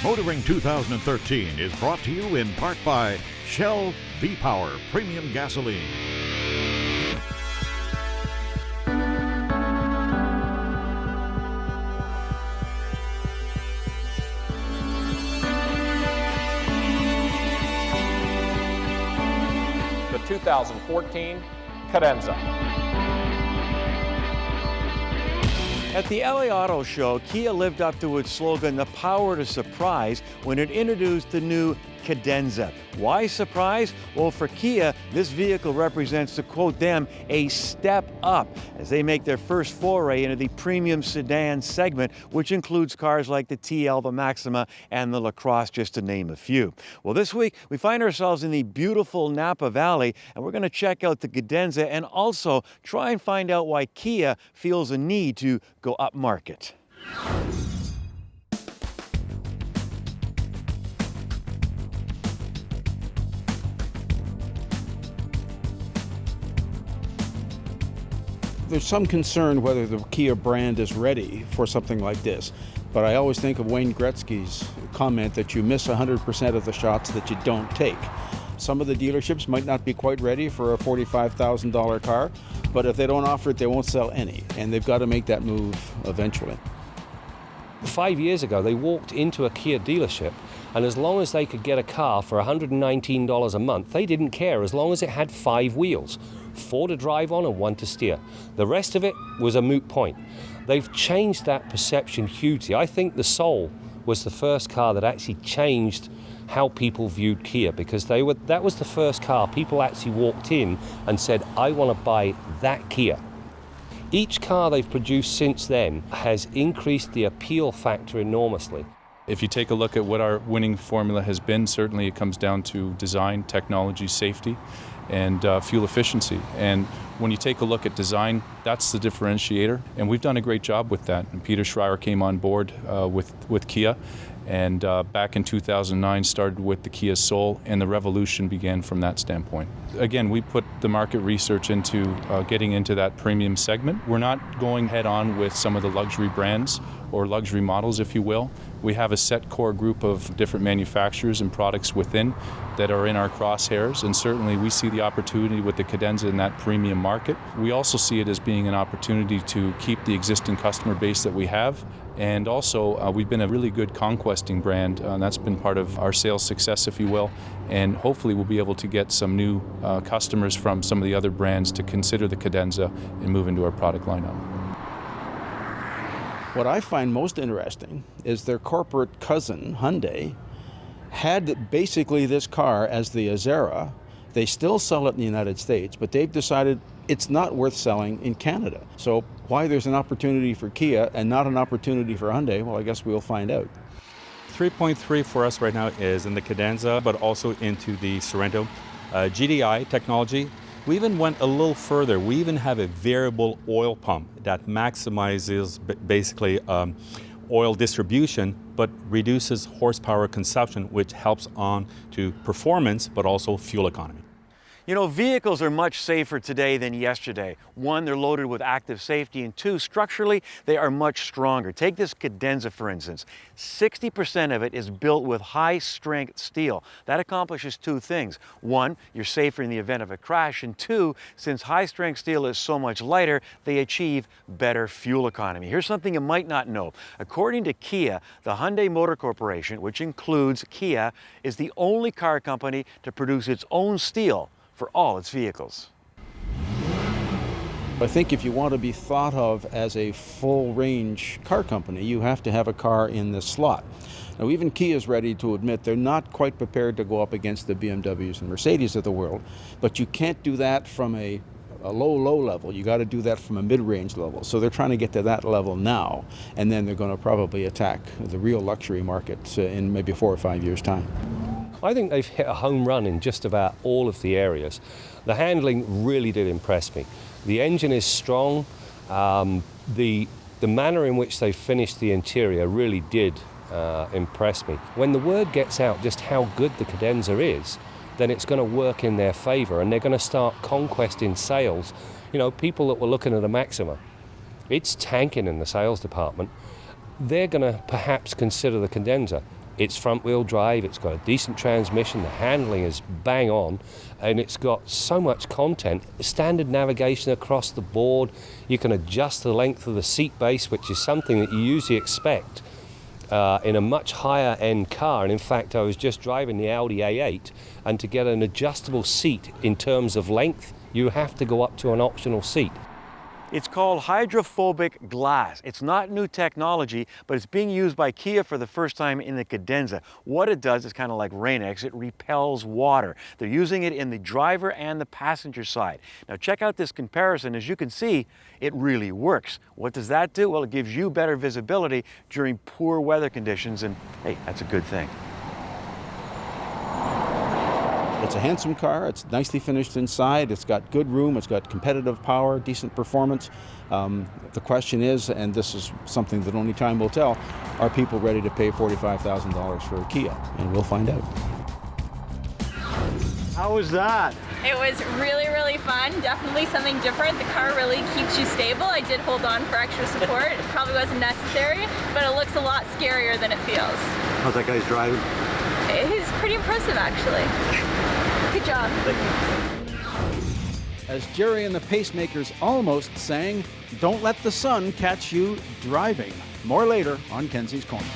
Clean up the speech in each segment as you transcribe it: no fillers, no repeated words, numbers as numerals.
Motoring 2013 is brought to you in part by Shell V-Power Premium Gasoline. The 2014 Cadenza. At the LA Auto Show, Kia lived up to its slogan, "The power to surprise," when it introduced the new Cadenza. Why surprise? Well, for Kia, this vehicle represents, to quote them, a step up as they make their first foray into the premium sedan segment, which includes cars like the TL, the Maxima, and the LaCrosse, just to name a few. Well, this week, we find ourselves in the beautiful Napa Valley, and we're going to check out the Cadenza and also try and find out why Kia feels a need to go upmarket. There's some concern whether the Kia brand is ready for something like this. But I always think of Wayne Gretzky's comment that you miss 100% of the shots that you don't take. Some of the dealerships might not be quite ready for a $45,000 car, but if they don't offer it, they won't sell any. And they've got to make that move eventually. 5 years ago, they walked into a Kia dealership, and as long as they could get a car for $119 a month, they didn't care, as long as it had 5 wheels, 4 to drive on and 1 to steer. The rest of it was a moot point. They've changed that perception hugely. I think the Soul was the first car that actually changed how people viewed Kia, because that was the first car people actually walked in and said, I want to buy that Kia. Each car they've produced since then has increased the appeal factor enormously. If you take a look at what our winning formula has been, certainly it comes down to design, technology, safety, and fuel efficiency. And when you take a look at design, that's the differentiator, and we've done a great job with that. And Peter Schreier came on board with Kia, and back in 2009 started with the Kia Soul, and the revolution began from that standpoint. Again, we put the market research into getting into that premium segment. We're not going head on with some of the luxury brands or luxury models, if you will. We have a set core group of different manufacturers and products within that are in our crosshairs, and certainly we see the opportunity with the Cadenza in that premium market. We also see it as being an opportunity to keep the existing customer base that we have, and also we've been a really good conquesting brand, and that's been part of our sales success, if you will, and hopefully we'll be able to get some new customers from some of the other brands to consider the Cadenza and move into our product lineup. What I find most interesting is their corporate cousin, Hyundai, had basically this car as the Azera. They still sell it in the United States, but they've decided it's not worth selling in Canada. So why there's an opportunity for Kia and not an opportunity for Hyundai, well, I guess we'll find out. 3.3 for us right now is in the Cadenza, but also into the Sorento. GDI technology. We even went a little further. We even have a variable oil pump that maximizes basically oil distribution, but reduces horsepower consumption, which helps on to performance, but also fuel economy. You know, vehicles are much safer today than yesterday. 1, they're loaded with active safety, and 2, structurally, they are much stronger. Take this Cadenza, for instance. 60% of it is built with high-strength steel. That accomplishes 2 things. 1, you're safer in the event of a crash, and 2, since high-strength steel is so much lighter, they achieve better fuel economy. Here's something you might not know. According to Kia, the Hyundai Motor Corporation, which includes Kia, is the only car company to produce its own steel for all its vehicles. I think if you want to be thought of as a full-range car company, you have to have a car in this slot. Now, even Kia is ready to admit they're not quite prepared to go up against the BMWs and Mercedes of the world, but you can't do that from a low level. You got to do that from a mid-range level. So they're trying to get to that level now, and then they're going to probably attack the real luxury market in maybe 4 or 5 years' time. I think they've hit a home run in just about all of the areas. The handling really did impress me. The engine is strong. The manner in which they finished the interior really did impress me. When the word gets out just how good the Cadenza is, then it's going to work in their favor, and they're going to start conquesting sales. You know, people that were looking at a Maxima, it's tanking in the sales department. They're going to perhaps consider the Cadenza. It's front-wheel drive, it's got a decent transmission, the handling is bang on, and it's got so much content. Standard navigation across the board. You can adjust the length of the seat base, which is something that you usually expect in a much higher end car. And in fact, I was just driving the Audi A8, and to get an adjustable seat in terms of length, you have to go up to an optional seat. It's called hydrophobic glass. It's not new technology, but it's being used by Kia for the first time in the Cadenza. What it does is kind of like Rain-X, it repels water. They're using it in the driver and the passenger side. Now check out this comparison. As you can see, it really works. What does that do? Well, it gives you better visibility during poor weather conditions, and hey, that's a good thing. It's a handsome car, it's nicely finished inside, it's got good room, it's got competitive power, decent performance. The question is, and this is something that only time will tell, are people ready to pay $45,000 for a Kia? And we'll find out. How was that? It was really, really fun. Definitely something different. The car really keeps you stable. I did hold on for extra support. It probably wasn't necessary, but it looks a lot scarier than it feels. How's that guy's driving? He's pretty impressive, actually. Good job. As Jerry and the Pacemakers almost sang, "Don't let the sun catch you driving." More later on Kenzie's Corner.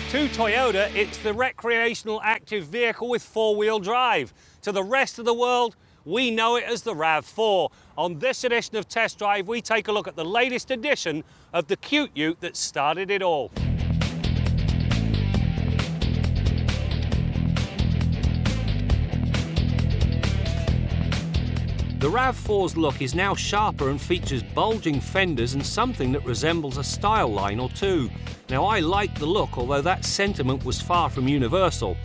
To Toyota, it's the recreational active vehicle with four-wheel drive. To the rest of the world, we know it as the RAV4. On this edition of Test Drive, we take a look at the latest edition of the cute ute that started it all. The RAV4's look is now sharper and features bulging fenders and something that resembles a style line or two. Now, I like the look, although that sentiment was far from universal.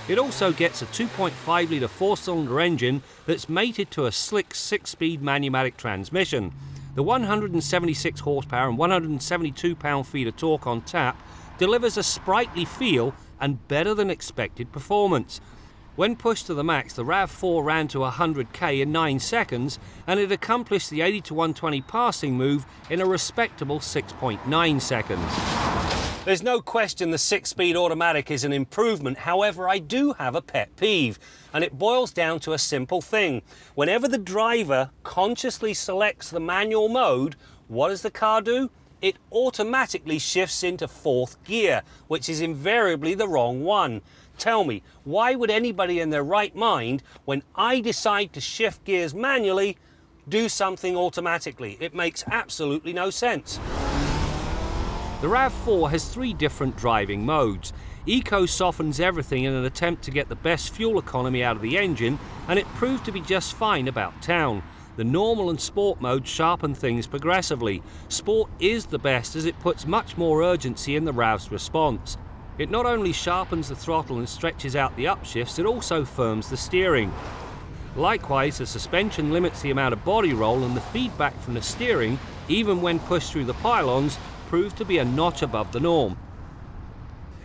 It also gets a 2.5-litre four-cylinder engine that's mated to a slick 6-speed manumatic transmission. The 176 horsepower and 172 pound-feet of torque on tap delivers a sprightly feel and better than expected performance. When pushed to the max, the RAV4 ran to 100k in 9 seconds, and it accomplished the 80 to 120 passing move in a respectable 6.9 seconds. There's no question the 6-speed automatic is an improvement. However, I do have a pet peeve, and it boils down to a simple thing. Whenever the driver consciously selects the manual mode, what does the car do? It automatically shifts into 4th gear, which is invariably the wrong one. Tell me, why would anybody in their right mind, when I decide to shift gears manually, do something automatically? It makes absolutely no sense. The RAV4 has 3 different driving modes. Eco softens everything in an attempt to get the best fuel economy out of the engine, and it proved to be just fine about town. The normal and sport modes sharpen things progressively. Sport is the best as it puts much more urgency in the RAV's response. It not only sharpens the throttle and stretches out the upshifts, it also firms the steering. Likewise, the suspension limits the amount of body roll, and the feedback from the steering, even when pushed through the pylons, proved to be a notch above the norm.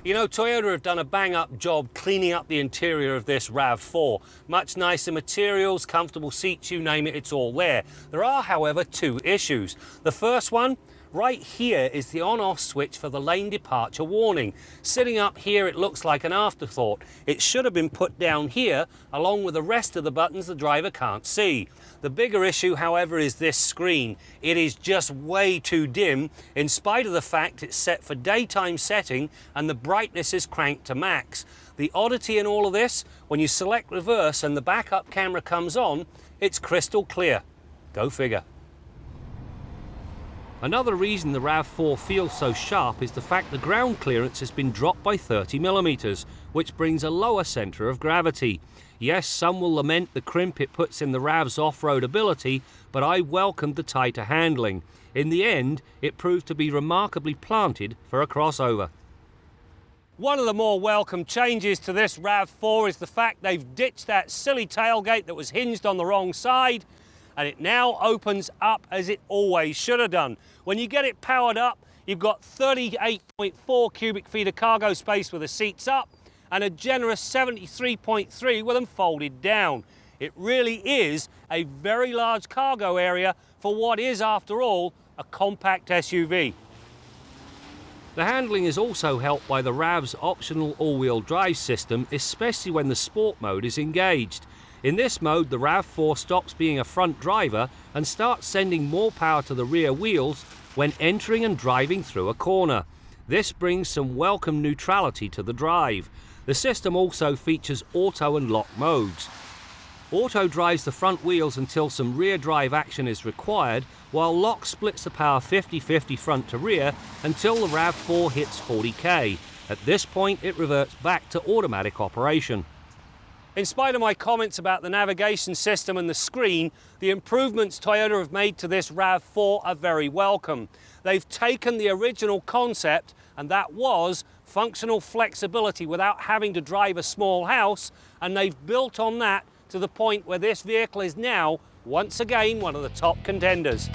You know, Toyota have done a bang-up job cleaning up the interior of this RAV4. Much nicer materials, comfortable seats, you name it, it's all there. There are, however, 2 issues. The first one, right here, is the on-off switch for the lane departure warning. Sitting up here, it looks like an afterthought. It should have been put down here, along with the rest of the buttons the driver can't see. The bigger issue, however, is this screen. It is just way too dim, in spite of the fact it's set for daytime setting and the brightness is cranked to max. The oddity in all of this, when you select reverse and the backup camera comes on, it's crystal clear. Go figure. Another reason the RAV4 feels so sharp is the fact the ground clearance has been dropped by 30mm, which brings a lower centre of gravity. Yes, some will lament the crimp it puts in the RAV's off-road ability, but I welcomed the tighter handling. In the end, it proved to be remarkably planted for a crossover. One of the more welcome changes to this RAV4 is the fact they've ditched that silly tailgate that was hinged on the wrong side, and it now opens up as it always should have done. When you get it powered up, you've got 38.4 cubic feet of cargo space with the seats up, and a generous 73.3 with them folded down. It really is a very large cargo area for what is, after all, a compact SUV. The handling is also helped by the RAV's optional all-wheel drive system, especially when the sport mode is engaged. In this mode, the RAV4 stops being a front driver and starts sending more power to the rear wheels when entering and driving through a corner. This brings some welcome neutrality to the drive. The system also features auto and lock modes. Auto drives the front wheels until some rear drive action is required, while lock splits the power 50-50 front to rear until the RAV4 hits 40k. At this point, it reverts back to automatic operation. In spite of my comments about the navigation system and the screen, the improvements Toyota have made to this RAV4 are very welcome. They've taken the original concept, and that was functional flexibility without having to drive a small house, and they've built on that to the point where this vehicle is now, once again, one of the top contenders.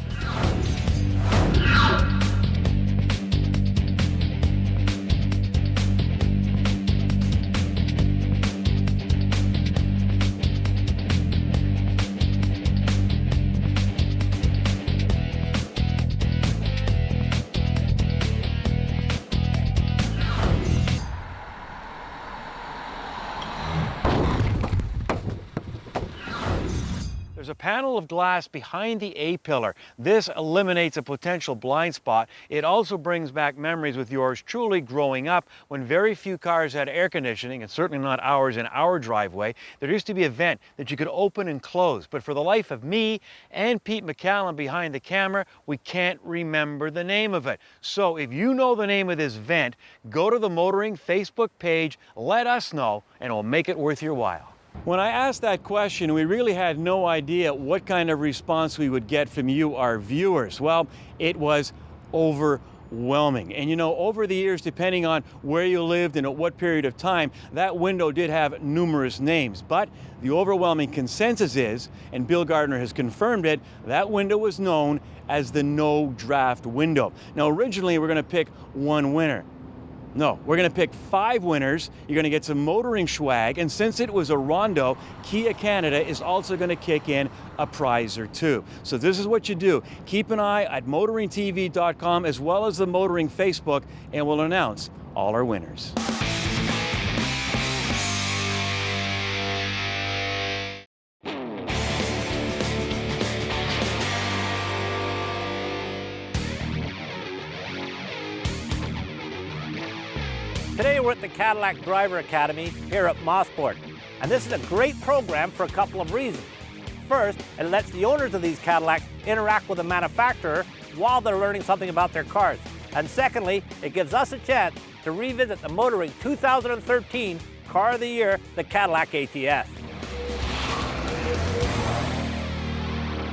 There's a panel of glass behind the A-pillar. This eliminates a potential blind spot. It also brings back memories with yours truly growing up when very few cars had air conditioning, and certainly not ours in our driveway. There used to be a vent that you could open and close, but for the life of me and Pete McCallum behind the camera, we can't remember the name of it. So if you know the name of this vent, go to the Motoring Facebook page, let us know, and it'll make it worth your while. When I asked that question, we really had no idea what kind of response we would get from you, our viewers. Well, it was overwhelming. And you know, over the years, depending on where you lived and at what period of time, that window did have numerous names. But the overwhelming consensus is, and Bill Gardner has confirmed it, that window was known as the no draft window. Now, originally, we're going to pick one winner. No, we're going to pick 5 winners. You're going to get some motoring swag, and since it was a rondo, Kia Canada is also going to kick in a prize or two. So this is what you do. Keep an eye at motoringtv.com as well as the Motoring Facebook, and we'll announce all our winners. Today we're at the Cadillac Driver Academy here at Mosport, and this is a great program for a couple of reasons. First, it lets the owners of these Cadillacs interact with the manufacturer while they're learning something about their cars. And secondly, it gives us a chance to revisit the Motoring 2013 Car of the Year, the Cadillac ATS.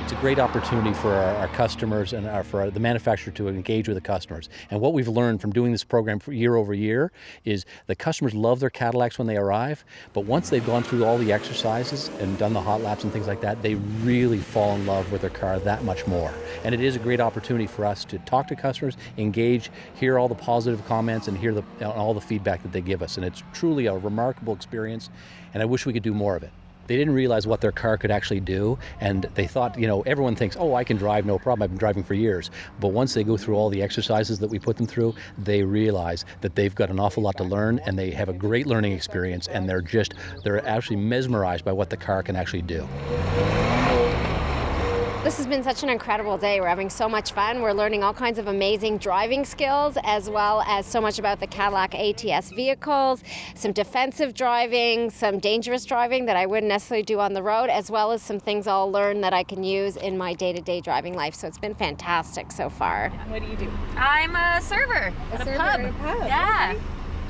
It's a great opportunity for our customers and for the manufacturer to engage with the customers. And what we've learned from doing this program for year over year is the customers love their Cadillacs when they arrive, but once they've gone through all the exercises and done the hot laps and things like that, they really fall in love with their car that much more. And it is a great opportunity for us to talk to customers, engage, hear all the positive comments, and hear all the feedback that they give us. And it's truly a remarkable experience, and I wish we could do more of it. They didn't realize what their car could actually do, and they thought, you know, everyone thinks, oh, I can drive, no problem, I've been driving for years. But once they go through all the exercises that we put them through, they realize that they've got an awful lot to learn, and they have a great learning experience, and they're actually mesmerized by what the car can actually do. This has been such an incredible day. We're having so much fun. We're learning all kinds of amazing driving skills, as well as so much about the Cadillac ATS vehicles, some defensive driving, some dangerous driving that I wouldn't necessarily do on the road, as well as some things I'll learn that I can use in my day-to-day driving life. So it's been fantastic so far. What do you do? I'm a server at a pub. Yeah.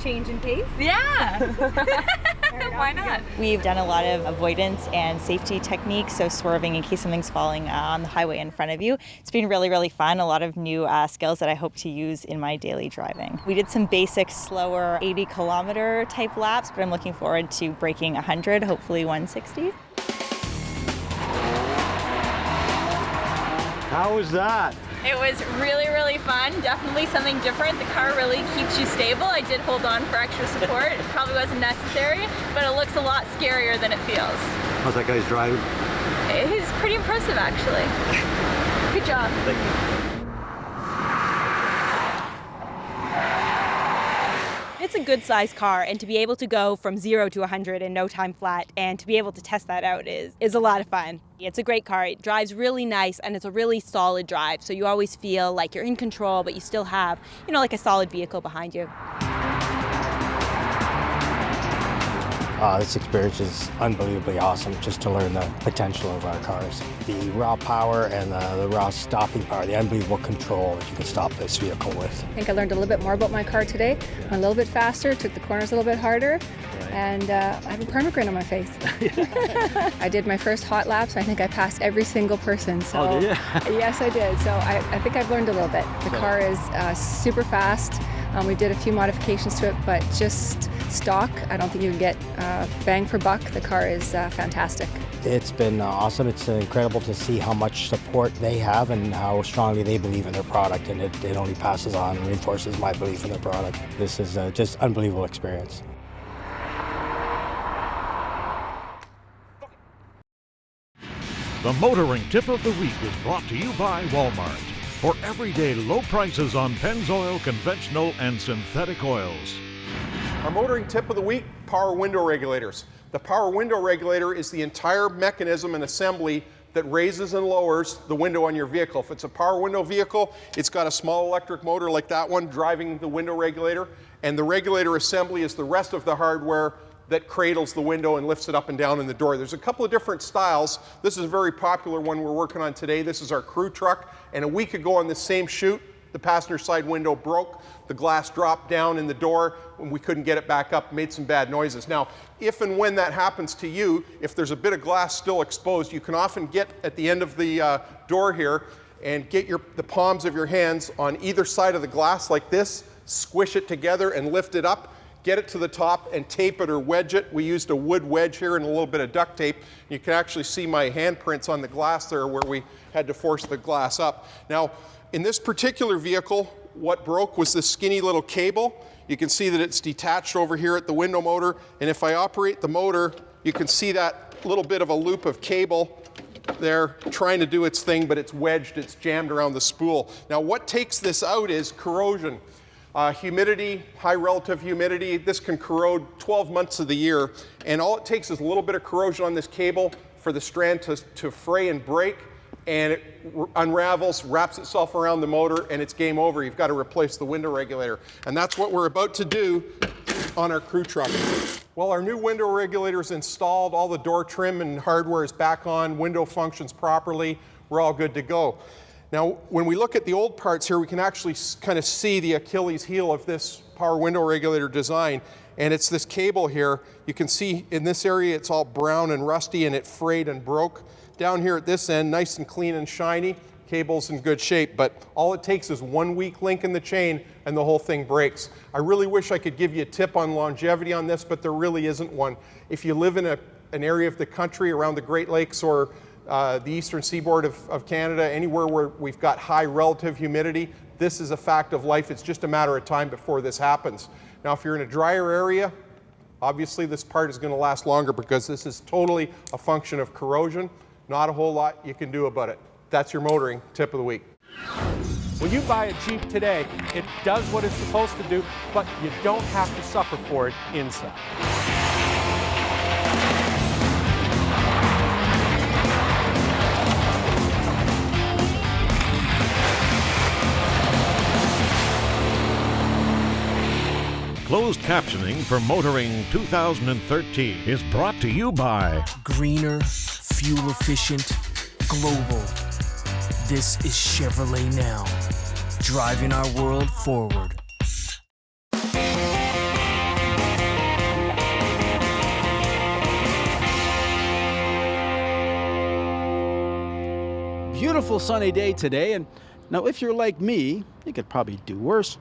Change in pace? Yeah. Why not? We've done a lot of avoidance and safety techniques, so swerving in case something's falling on the highway in front of you. It's been really, really fun. A lot of new skills that I hope to use in my daily driving. We did some basic, slower 80-kilometer type laps, but I'm looking forward to breaking 100, hopefully 160. How was that? It was really, really fun. Definitely something different. The car really keeps you stable. I did hold on for extra support. It probably wasn't necessary, but it looks a lot scarier than it feels. How's that guy's driving? He's pretty impressive, actually. Good job. Thank you. It's a good sized car, and to be able to go from 0 to 100 in no time flat and to be able to test that out is a lot of fun. It's a great car. It drives really nice and it's a really solid drive, so you always feel like you're in control, but you still have, like a solid vehicle behind you. This experience is unbelievably awesome, just to learn the potential of our cars. The raw power and the raw stopping power, the unbelievable control that you can stop this vehicle with. I think I learned a little bit more about my car today. Went a little bit faster, took the corners a little bit harder, and I have a perma grin on my face. I did my first hot laps. I think I passed every single person. So, oh, did you? Yes, I did. So I think I've learned a little bit. The car is super fast. We did a few modifications to it, but just stock, I don't think you can get bang for buck. The car is fantastic. It's been awesome. It's incredible to see how much support they have and how strongly they believe in their product, and it only passes on and reinforces my belief in their product. This is just unbelievable experience. The motoring tip of the week is brought to you by Walmart. For everyday low prices on Pennzoil, conventional, and synthetic oils. Our motoring tip of the week, power window regulators. The power window regulator is the entire mechanism and assembly that raises and lowers the window on your vehicle. If it's a power window vehicle, it's got a small electric motor like that one driving the window regulator, and the regulator assembly is the rest of the hardware that cradles the window and lifts it up and down in the door. There's a couple of different styles. This is a very popular one we're working on today. This is our crew truck, and a week ago on this same shoot, the passenger side window broke, the glass dropped down in the door, and we couldn't get it back up, made some bad noises. Now, if and when that happens to you, if there's a bit of glass still exposed, you can often get at the end of the door here and get the palms of your hands on either side of the glass like this, squish it together and lift it up, get it to the top and tape it or wedge it. We used a wood wedge here and a little bit of duct tape. You can actually see my handprints on the glass there where we had to force the glass up. Now, in this particular vehicle, what broke was this skinny little cable. You can see that it's detached over here at the window motor, and if I operate the motor, you can see that little bit of a loop of cable there trying to do its thing, but it's wedged, it's jammed around the spool. Now, what takes this out is corrosion. Humidity, high relative humidity, this can corrode 12 months of the year, and all it takes is a little bit of corrosion on this cable for the strand to fray and break, and it unravels, wraps itself around the motor, and it's game over. You've got to replace the window regulator. And that's what we're about to do on our crew truck. Well, our new window regulator is installed, all the door trim and hardware is back on, window functions properly, we're all good to go. Now, when we look at the old parts here, we can actually kind of see the Achilles heel of this power window regulator design, and it's this cable here. You can see in this area it's all brown and rusty and it frayed and broke. Down here at this end, nice and clean and shiny, cable's in good shape, but all it takes is one weak link in the chain and the whole thing breaks. I really wish I could give you a tip on longevity on this, but there really isn't one. If you live in an area of the country around the Great Lakes or the eastern seaboard of Canada, anywhere where we've got high relative humidity, this is a fact of life. It's just a matter of time before this happens. Now, if you're in a drier area, obviously this part is going to last longer because this is totally a function of corrosion. Not a whole lot you can do about it. That's your motoring tip of the week. When you buy a Jeep today, it does what it's supposed to do, but you don't have to suffer for it inside. Closed captioning for Motoring 2013 is brought to you by Greener, fuel efficient, global. This is Chevrolet Now, driving our world forward. Beautiful sunny day today, and now if you're like me, you could probably do worse.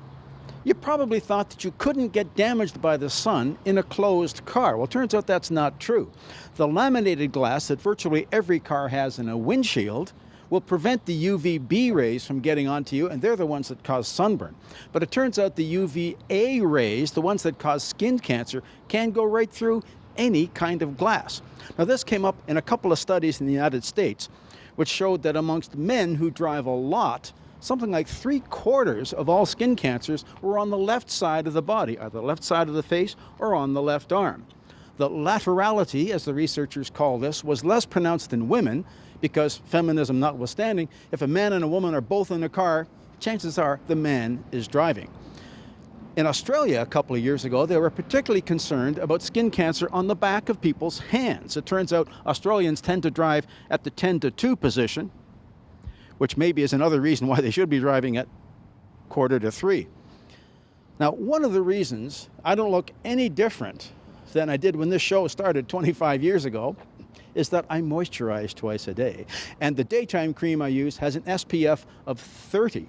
You probably thought that you couldn't get damaged by the sun in a closed car. Well, turns out that's not true. The laminated glass that virtually every car has in a windshield will prevent the UVB rays from getting onto you, and they're the ones that cause sunburn. But it turns out the UVA rays, the ones that cause skin cancer, can go right through any kind of glass. Now, this came up in a couple of studies in the United States, which showed that amongst men who drive a lot, something like 3/4 of all skin cancers were on the left side of the body, either the left side of the face or on the left arm. The laterality, as the researchers call this, was less pronounced in women because, feminism notwithstanding, if a man and a woman are both in a car, chances are the man is driving. In Australia a couple of years ago, they were particularly concerned about skin cancer on the back of people's hands. It turns out Australians tend to drive at the 10-to-2 position, which maybe is another reason why they should be driving at 2:45. Now, one of the reasons I don't look any different than I did when this show started 25 years ago is that I moisturize twice a day. And the daytime cream I use has an SPF of 30.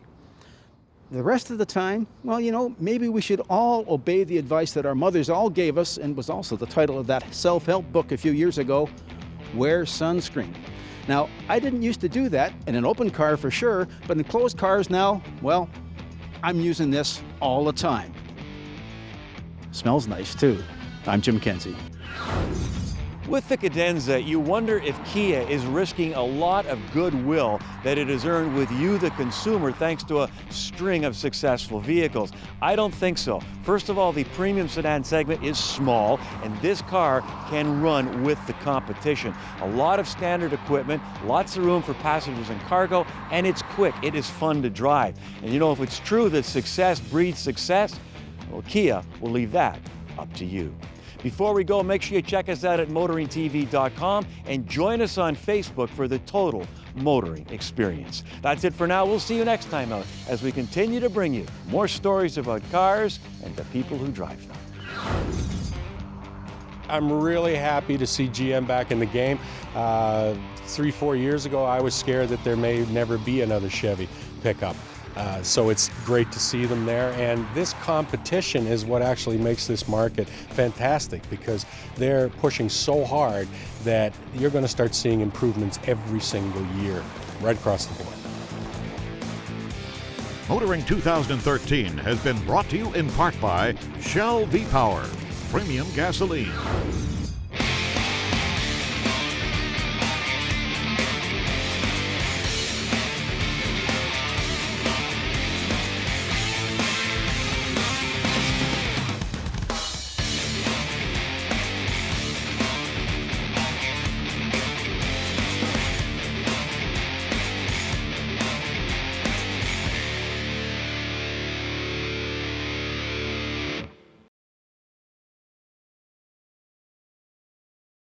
The rest of the time, well, you know, maybe we should all obey the advice that our mothers all gave us, and was also the title of that self-help book a few years ago, Wear Sunscreen. Now, I didn't used to do that in an open car for sure, but in closed cars now, well, I'm using this all the time. Smells nice too. I'm Jim KENZIE. With the Cadenza, you wonder if Kia is risking a lot of goodwill that it has earned with you, the consumer, thanks to a string of successful vehicles. I don't think so. First of all, the premium sedan segment is small, and this car can run with the competition. A lot of standard equipment, lots of room for passengers and cargo, and it's quick. It is fun to drive. And you know, if it's true that success breeds success, well, Kia will leave that up to you. Before we go, make sure you check us out at motoringtv.com and join us on Facebook for the total motoring experience. That's it for now. We'll see you next time out as we continue to bring you more stories about cars and the people who drive them. I'm really happy to see GM back in the game. 3-4 years ago, I was scared that there may never be another Chevy pickup. So it's great to see them there, and this competition is what actually makes this market fantastic, because they're pushing so hard that you're going to start seeing improvements every single year, right across the board. Motoring 2013 has been brought to you in part by Shell V-Power, premium gasoline.